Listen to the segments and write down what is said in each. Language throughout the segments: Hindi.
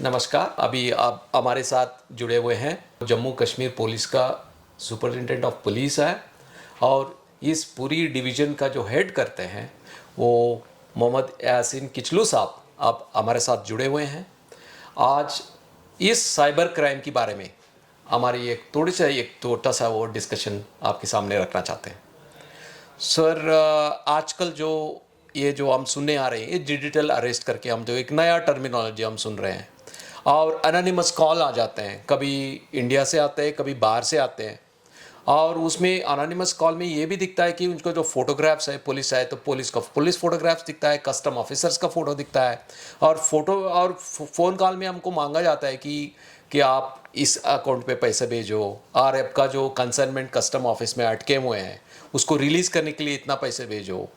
नमस्कार। अभी आप हमारे साथ जुड़े हुए हैं जम्मू कश्मीर पुलिस का सुपरिटेंडेंट ऑफ पुलिस है और इस पूरी डिवीज़न का जो हेड करते हैं वो मोहम्मद यासीन किचलू साहब आप हमारे साथ जुड़े हुए हैं। आज इस साइबर क्राइम के बारे में हमारी एक छोटा सा वो डिस्कशन आपके सामने रखना चाहते हैं। सर, आजकल ये जो हम सुनने आ रहे हैं, ये डिजिटल अरेस्ट करके हम जो एक नया टर्मिनोलॉजी हम सुन रहे हैं और अनोनिमस कॉल आ जाते हैं, कभी इंडिया से आते हैं, कभी बाहर से आते हैं। और उसमें अनोनिमस कॉल में ये भी दिखता है कि उनको जो फोटोग्राफ्स है, पुलिस है तो पुलिस का पुलिस फोटोग्राफ्स दिखता है, कस्टम ऑफिसर्स का फ़ोटो दिखता है और फ़ोन कॉल में हमको मांगा जाता है कि आप इस अकाउंट पे पैसे भेजो और आपका जो कंसाइनमेंट कस्टम ऑफिस में अटके हुए हैं उसको रिलीज़ करने के लिए इतना पैसे भेजो।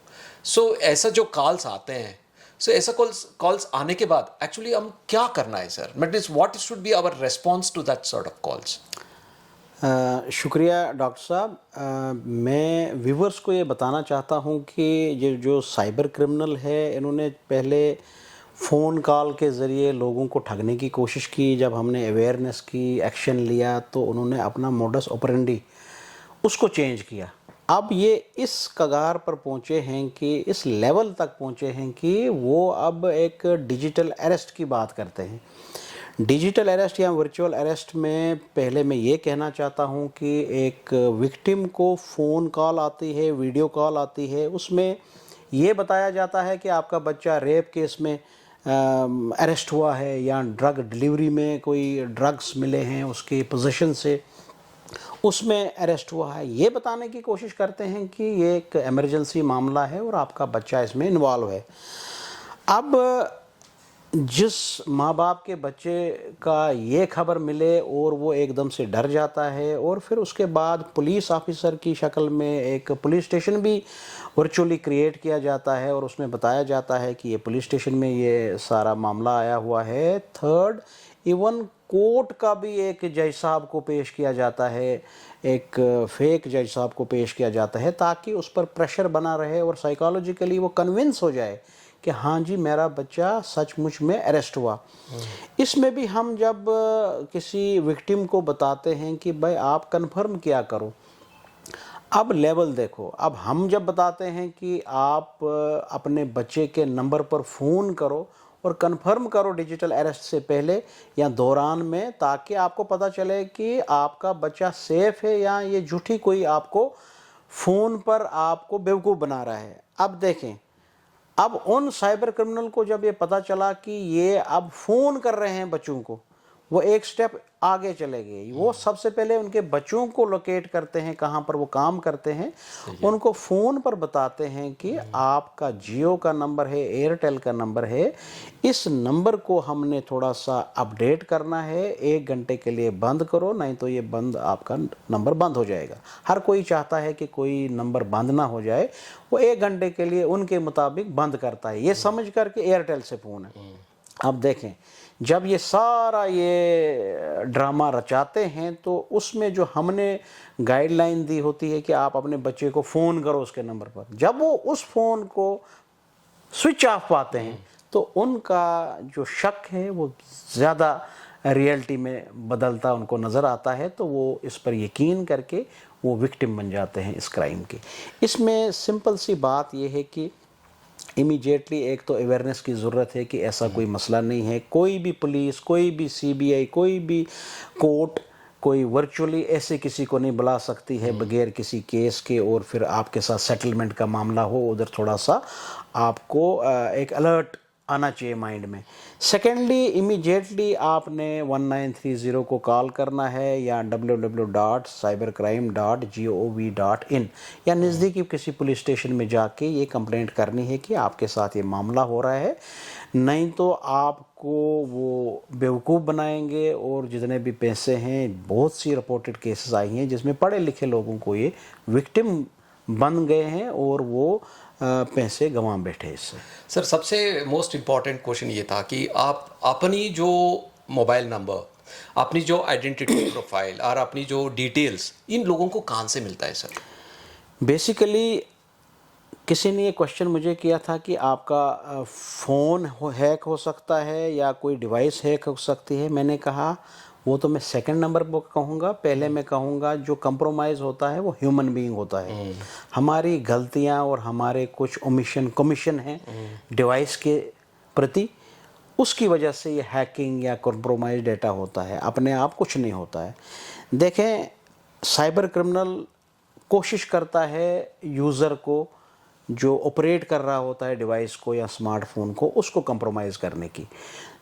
ऐसा जो कॉल्स आते हैं, ऐसा कॉल्स आने के बाद एक्चुअली हम क्या करना है sir? Means what should be our response to that sort of calls? शुक्रिया डॉक्टर साहब। मैं व्यूवर्स को ये बताना चाहता हूँ कि ये जो साइबर क्रिमिनल है इन्होंने पहले फ़ोन कॉल के ज़रिए लोगों को ठगने की कोशिश की। जब हमने अवेयरनेस की, एक्शन लिया, तो उन्होंने अपना मोडस ऑपरेंडी उसको चेंज किया। अब ये इस कगार पर पहुँचे हैं कि इस लेवल तक पहुँचे हैं कि वो अब एक डिजिटल अरेस्ट की बात करते हैं। डिजिटल अरेस्ट या वर्चुअल अरेस्ट में पहले मैं ये कहना चाहता हूँ कि एक विक्टिम को फ़ोन कॉल आती है, वीडियो कॉल आती है, उसमें ये बताया जाता है कि आपका बच्चा रेप केस में अरेस्ट हुआ है या ड्रग डिलीवरी में कोई ड्रग्स मिले हैं उसके पोजीशन से, उसमें अरेस्ट हुआ है। ये बताने की कोशिश करते हैं कि ये एक इमरजेंसी मामला है और आपका बच्चा इसमें इन्वॉल्व है। अब जिस माँ बाप के बच्चे का ये खबर मिले और वो एकदम से डर जाता है और फिर उसके बाद पुलिस ऑफिसर की शक्ल में एक पुलिस स्टेशन भी वर्चुअली क्रिएट किया जाता है और उसमें बताया जाता है कि ये पुलिस स्टेशन में ये सारा मामला आया हुआ है। थर्ड, इवन कोर्ट का भी एक जज साहब को पेश किया जाता है, एक फेक जज साहब को पेश किया जाता है ताकि उस पर प्रेशर बना रहे और साइकोलॉजिकली वो कन्विंस हो जाए कि हाँ जी मेरा बच्चा सचमुच में अरेस्ट हुआ। इसमें भी हम जब किसी विक्टिम को बताते हैं कि भाई आप कंफर्म किया करो, अब लेवल देखो। अब हम जब बताते हैं कि आप अपने बच्चे के नंबर पर फ़ोन करो और कंफर्म करो डिजिटल अरेस्ट से पहले या दौरान में, ताकि आपको पता चले कि आपका बच्चा सेफ है या ये झूठी कोई आपको फ़ोन पर आपको बेवकूफ़ बना रहा है। अब देखें, अब उन साइबर क्रिमिनल को जब ये पता चला कि ये अब फ़ोन कर रहे हैं बच्चों को, वो एक स्टेप आगे चले गए। वो सबसे पहले उनके बच्चों को लोकेट करते हैं, कहाँ पर वो काम करते हैं, उनको फ़ोन पर बताते हैं कि आपका जियो का नंबर है, एयरटेल का नंबर है, इस नंबर को हमने थोड़ा सा अपडेट करना है, 1 घंटे के लिए बंद करो, नहीं तो ये बंद आपका नंबर बंद हो जाएगा। हर कोई चाहता है कि कोई नंबर बंद ना हो जाए, वो 1 घंटे के लिए उनके मुताबिक बंद करता है, ये समझ कर के एयरटेल से फ़ोन है। अब देखें, जब ये सारा ये ड्रामा रचाते हैं तो उसमें जो हमने गाइडलाइन दी होती है कि आप अपने बच्चे को फ़ोन करो उसके नंबर पर, जब वो उस फ़ोन को स्विच ऑफ पाते हैं तो उनका जो शक है वो ज़्यादा रियलिटी में बदलता उनको नज़र आता है, तो वो इस पर यकीन करके वो विक्टिम बन जाते हैं इस क्राइम के। इसमें सिंपल सी बात ये है कि इमीडिएटली एक तो अवेयरनेस की ज़रूरत है कि ऐसा कोई मसला नहीं है। कोई भी पुलिस, कोई भी सीबीआई, कोई भी कोर्ट कोई वर्चुअली ऐसे किसी को नहीं बुला सकती है बगैर किसी केस के और फिर आपके साथ सेटलमेंट का मामला हो। उधर थोड़ा सा आपको एक अलर्ट आना चाहिए माइंड में। सेकेंडली, इमीडिएटली आपने 1930 को कॉल करना है या www.cybercrime.gov.in या नज़दीकी किसी पुलिस स्टेशन में जाके ये कंप्लेंट करनी है कि आपके साथ ये मामला हो रहा है, नहीं तो आपको वो बेवकूफ़ बनाएंगे और जितने भी पैसे हैं, बहुत सी रिपोर्टेड केसेस आई हैं जिसमें पढ़े लिखे लोगों को ये विक्टिम बन गए हैं और वो पैसे गंवा बैठे इससे। सर, सबसे मोस्ट इम्पॉर्टेंट क्वेश्चन ये था कि आप अपनी जो मोबाइल नंबर, अपनी जो आइडेंटिटी प्रोफाइल और अपनी जो डिटेल्स इन लोगों को कहाँ से मिलता है सर? बेसिकली किसी ने ये क्वेश्चन मुझे किया था कि आपका फ़ोन हैक हो सकता है या कोई डिवाइस हैक हो सकती है। मैंने कहा वो तो मैं सेकंड नंबर पर कहूँगा, पहले मैं कहूँगा जो कंप्रोमाइज़ होता है वो ह्यूमन बीइंग होता है। हमारी गलतियाँ और हमारे कुछ ओमिशन कमीशन हैं डिवाइस के प्रति, उसकी वजह से ये हैकिंग या कंप्रोमाइज डेटा होता है, अपने आप कुछ नहीं होता है। देखें, साइबर क्रिमिनल कोशिश करता है यूज़र को जो ऑपरेट कर रहा होता है डिवाइस को या स्मार्टफोन को, उसको कंप्रोमाइज़ करने की।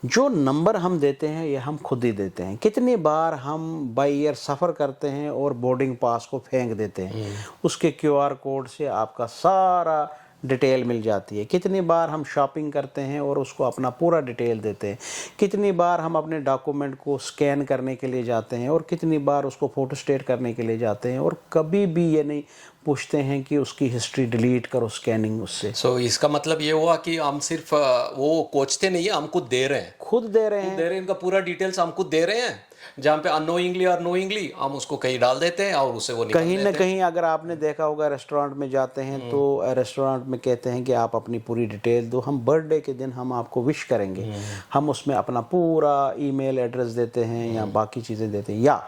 जो नंबर हम देते हैं ये हम खुद ही देते हैं। कितनी बार हम बाय ईयर सफ़र करते हैं और बोर्डिंग पास को फेंक देते हैं, उसके QR कोड से आपका सारा डिटेल मिल जाती है। कितनी बार हम शॉपिंग करते हैं और उसको अपना पूरा डिटेल देते हैं। कितनी बार हम अपने डॉक्यूमेंट को स्कैन करने के लिए जाते हैं और कितनी बार उसको फ़ोटो स्टेट करने के लिए जाते हैं, और कभी भी ये नहीं पूछते हैं कि उसकी हिस्ट्री डिलीट करो स्कैनिंग उससे। सो इसका मतलब ये हुआ कि हम सिर्फ वो कोचते नहीं है, हम खुद दे रहे हैं, खुद दे रहे हैं। इनका पूरा डिटेल्स हम खुद दे रहे हैं, जहाँ पे अनोइंगली और नोइंगली हम उसको कहीं डाल देते हैं और उससे वो निकाल कहीं देते ना हैं। कहीं अगर आपने देखा होगा रेस्टोरेंट में जाते हैं तो रेस्टोरेंट में कहते हैं कि आप अपनी पूरी डिटेल दो, हम बर्थडे के दिन हम आपको विश करेंगे, हम उसमें अपना पूरा ईमेल एड्रेस देते हैं या बाकी चीज़ें देते हैं, या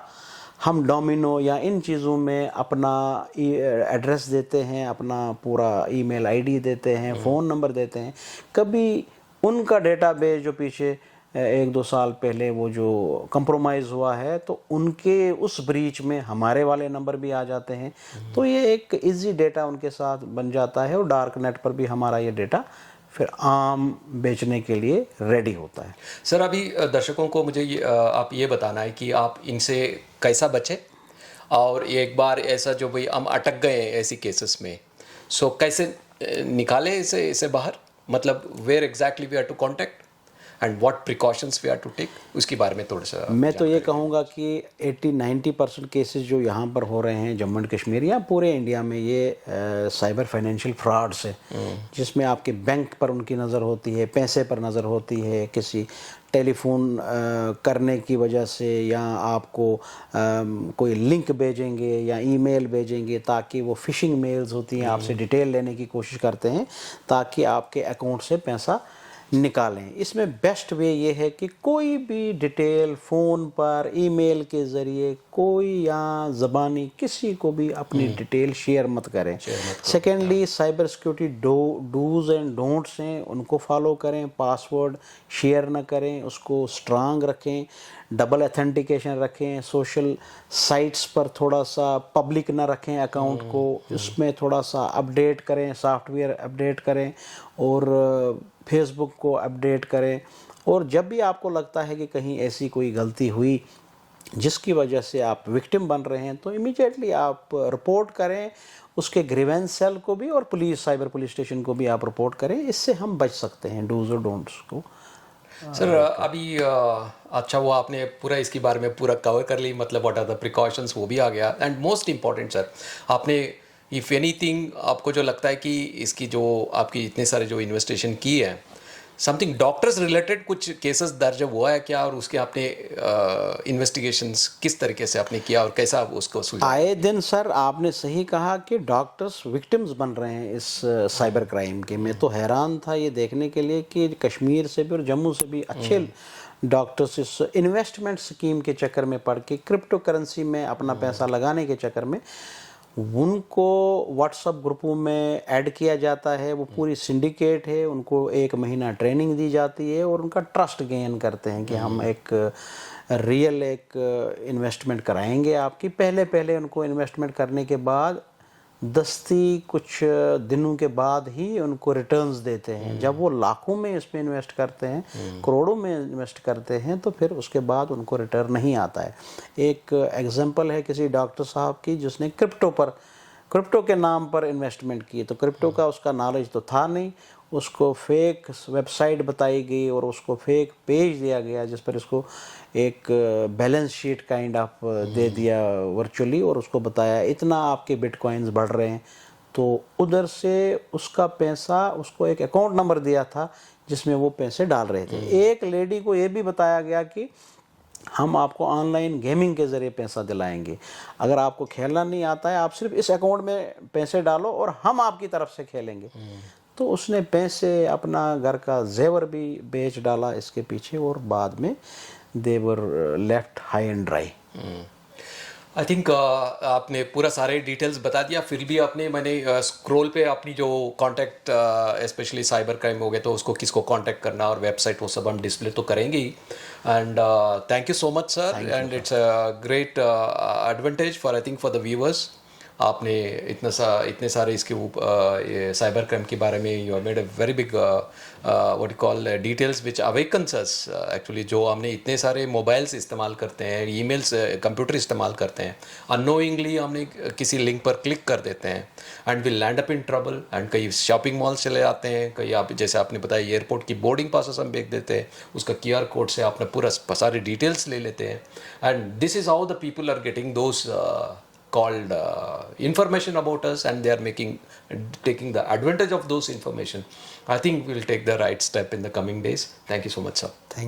हम डोमिनो या इन चीज़ों में अपना एड्रेस देते हैं, अपना पूरा ईमेल आईडी देते हैं, फ़ोन नंबर देते हैं। कभी उनका डेटाबेस जो पीछे 1-2 साल पहले वो जो कंप्रोमाइज़ हुआ है, तो उनके उस ब्रीच में हमारे वाले नंबर भी आ जाते हैं। तो ये एक इजी डेटा उनके साथ बन जाता है और डार्क नेट पर भी हमारा ये डेटा फिर आम बेचने के लिए रेडी होता है। सर, अभी दर्शकों को मुझे आप ये बताना है कि आप इनसे कैसा बचे, और एक बार ऐसा जो भाई हम अटक गए ऐसी केसेस में, सो कैसे निकाले इसे बाहर, मतलब where exactly we have to contact and what precautions we have to take, उसके बारे में थोड़ा सा। मैं तो ये कहूँगा कि 80-90% केसेस जो यहाँ पर हो रहे हैं जम्मू एंड कश्मीर या पूरे इंडिया में, ये साइबर फाइनेंशियल फ्रॉड्स है, जिसमें आपके बैंक पर उनकी नज़र होती है, पैसे पर नज़र होती है, किसी टेलीफोन करने की वजह से, या आपको कोई लिंक भेजेंगे या ईमेल भेजेंगे ताकि वो फ़िशिंग मेल्स होती हैं, आपसे डिटेल लेने की कोशिश करते हैं ताकि आपके अकाउंट से पैसा निकालें। इसमें बेस्ट वे ये है कि कोई भी डिटेल फ़ोन पर, ईमेल के ज़रिए, कोई या ज़बानी किसी को भी अपनी डिटेल शेयर मत करें। Secondly, cyber security dos and don'ts हैं, उनको फॉलो करें। पासवर्ड शेयर ना करें, उसको स्ट्रांग रखें, डबल ऑथेंटिकेशन रखें, सोशल साइट्स पर थोड़ा सा पब्लिक ना रखें अकाउंट को, उसमें थोड़ा सा अपडेट करें, सॉफ्टवेयर अपडेट करें, और फेसबुक को अपडेट करें। और जब भी आपको लगता है कि कहीं ऐसी कोई गलती हुई जिसकी वजह से आप विक्टिम बन रहे हैं, तो इमीडिएटली आप रिपोर्ट करें, उसके ग्रीवेंस सेल को भी और साइबर पुलिस स्टेशन को भी आप रिपोर्ट करें। इससे हम बच सकते हैं डूज और डोंट्स को। सर, अभी अच्छा वो आपने पूरा इसके बारे में पूरा कवर कर ली, मतलब व्हाट आर द प्रिकॉशंस, वो भी आ गया। एंड मोस्ट इम्पॉर्टेंट सर, आपने इफ़ एनीथिंग आपको जो लगता है कि इसकी जो आपकी इतने सारे जो इन्वेस्टिगेशन की है, समथिंग डॉक्टर्स रिलेटेड कुछ केसेस दर्ज हुआ है क्या, और उसके आपने इन्वेस्टिगेशंस किस तरीके से आपने किया और कैसा आप उसको सुलझा? आए दिन सर आपने सही कहा कि डॉक्टर्स विक्टिम्स बन रहे हैं इस साइबर क्राइम के। मैं तो हैरान था ये देखने के लिए कि कश्मीर से भी और जम्मू से भी अच्छे डॉक्टर्स इस इन्वेस्टमेंट स्कीम के चक्कर में पड़ के, क्रिप्टो करेंसी में अपना पैसा लगाने के चक्कर में, उनको व्हाट्सएप ग्रुपों में ऐड किया जाता है। वो पूरी सिंडिकेट है, उनको 1 महीना ट्रेनिंग दी जाती है और उनका ट्रस्ट गेन करते हैं कि हम एक रियल इन्वेस्टमेंट कराएंगे आपकी। पहले उनको इन्वेस्टमेंट करने के बाद दस्ती कुछ दिनों के बाद ही उनको रिटर्न्स देते हैं। जब वो लाखों में इसमें इन्वेस्ट करते हैं, करोड़ों में इन्वेस्ट करते हैं, तो फिर उसके बाद उनको रिटर्न नहीं आता है। एक एग्जांपल है किसी डॉक्टर साहब की जिसने क्रिप्टो के नाम पर इन्वेस्टमेंट की। तो क्रिप्टो का उसका नॉलेज तो था नहीं, उसको फेक वेबसाइट बताई गई और उसको फेक पेज दिया गया जिस पर इसको एक बैलेंस शीट काइंड ऑफ दे दिया वर्चुअली, और उसको बताया इतना आपके बिटकॉइंस बढ़ रहे हैं। तो उधर से उसका पैसा, उसको एक अकाउंट नंबर दिया था जिसमें वो पैसे डाल रहे थे। एक लेडी को ये भी बताया गया कि हम आपको ऑनलाइन गेमिंग के ज़रिए पैसा दिलाएंगे। अगर आपको खेलना नहीं आता है, आप सिर्फ इस अकाउंट में पैसे डालो और हम आपकी तरफ से खेलेंगे। तो उसने पैसे, अपना घर का जेवर भी बेच डाला इसके पीछे, और बाद में देवर left high and dry. I think आपने पूरा सारे डिटेल्स बता दिया, फिर भी आपने मैंने स्क्रॉल पे अपनी जो कांटेक्ट स्पेशली साइबर क्राइम हो गए तो उसको किसको कांटेक्ट करना और वेबसाइट वो सब हम डिस्प्ले तो करेंगे ही। And thank you so much sir, and it's a great advantage for I think for the viewers. आपने इतने सारे इसके ये साइबर क्राइम के बारे में you made a very big what you call details which awakens us actually. जो हमने इतने सारे मोबाइल्स इस्तेमाल करते हैं, ईमेल्स, कंप्यूटर इस्तेमाल करते हैं, अननोइंगली हमने किसी लिंक पर क्लिक कर देते हैं and will land up in trouble. And कई शॉपिंग मॉल्स चले जाते हैं, कई आप जैसे आपने बताया एयरपोर्ट की बोर्डिंग पासेस हम बेच देते हैं, उसका QR कोड से आपने पूरा सारी डिटेल्स ले लेते हैं। And this is how the people are getting those called information about us, and they are taking the advantage of those information. I think we'll take the right step in the coming days. Thank you so much, sir. Thank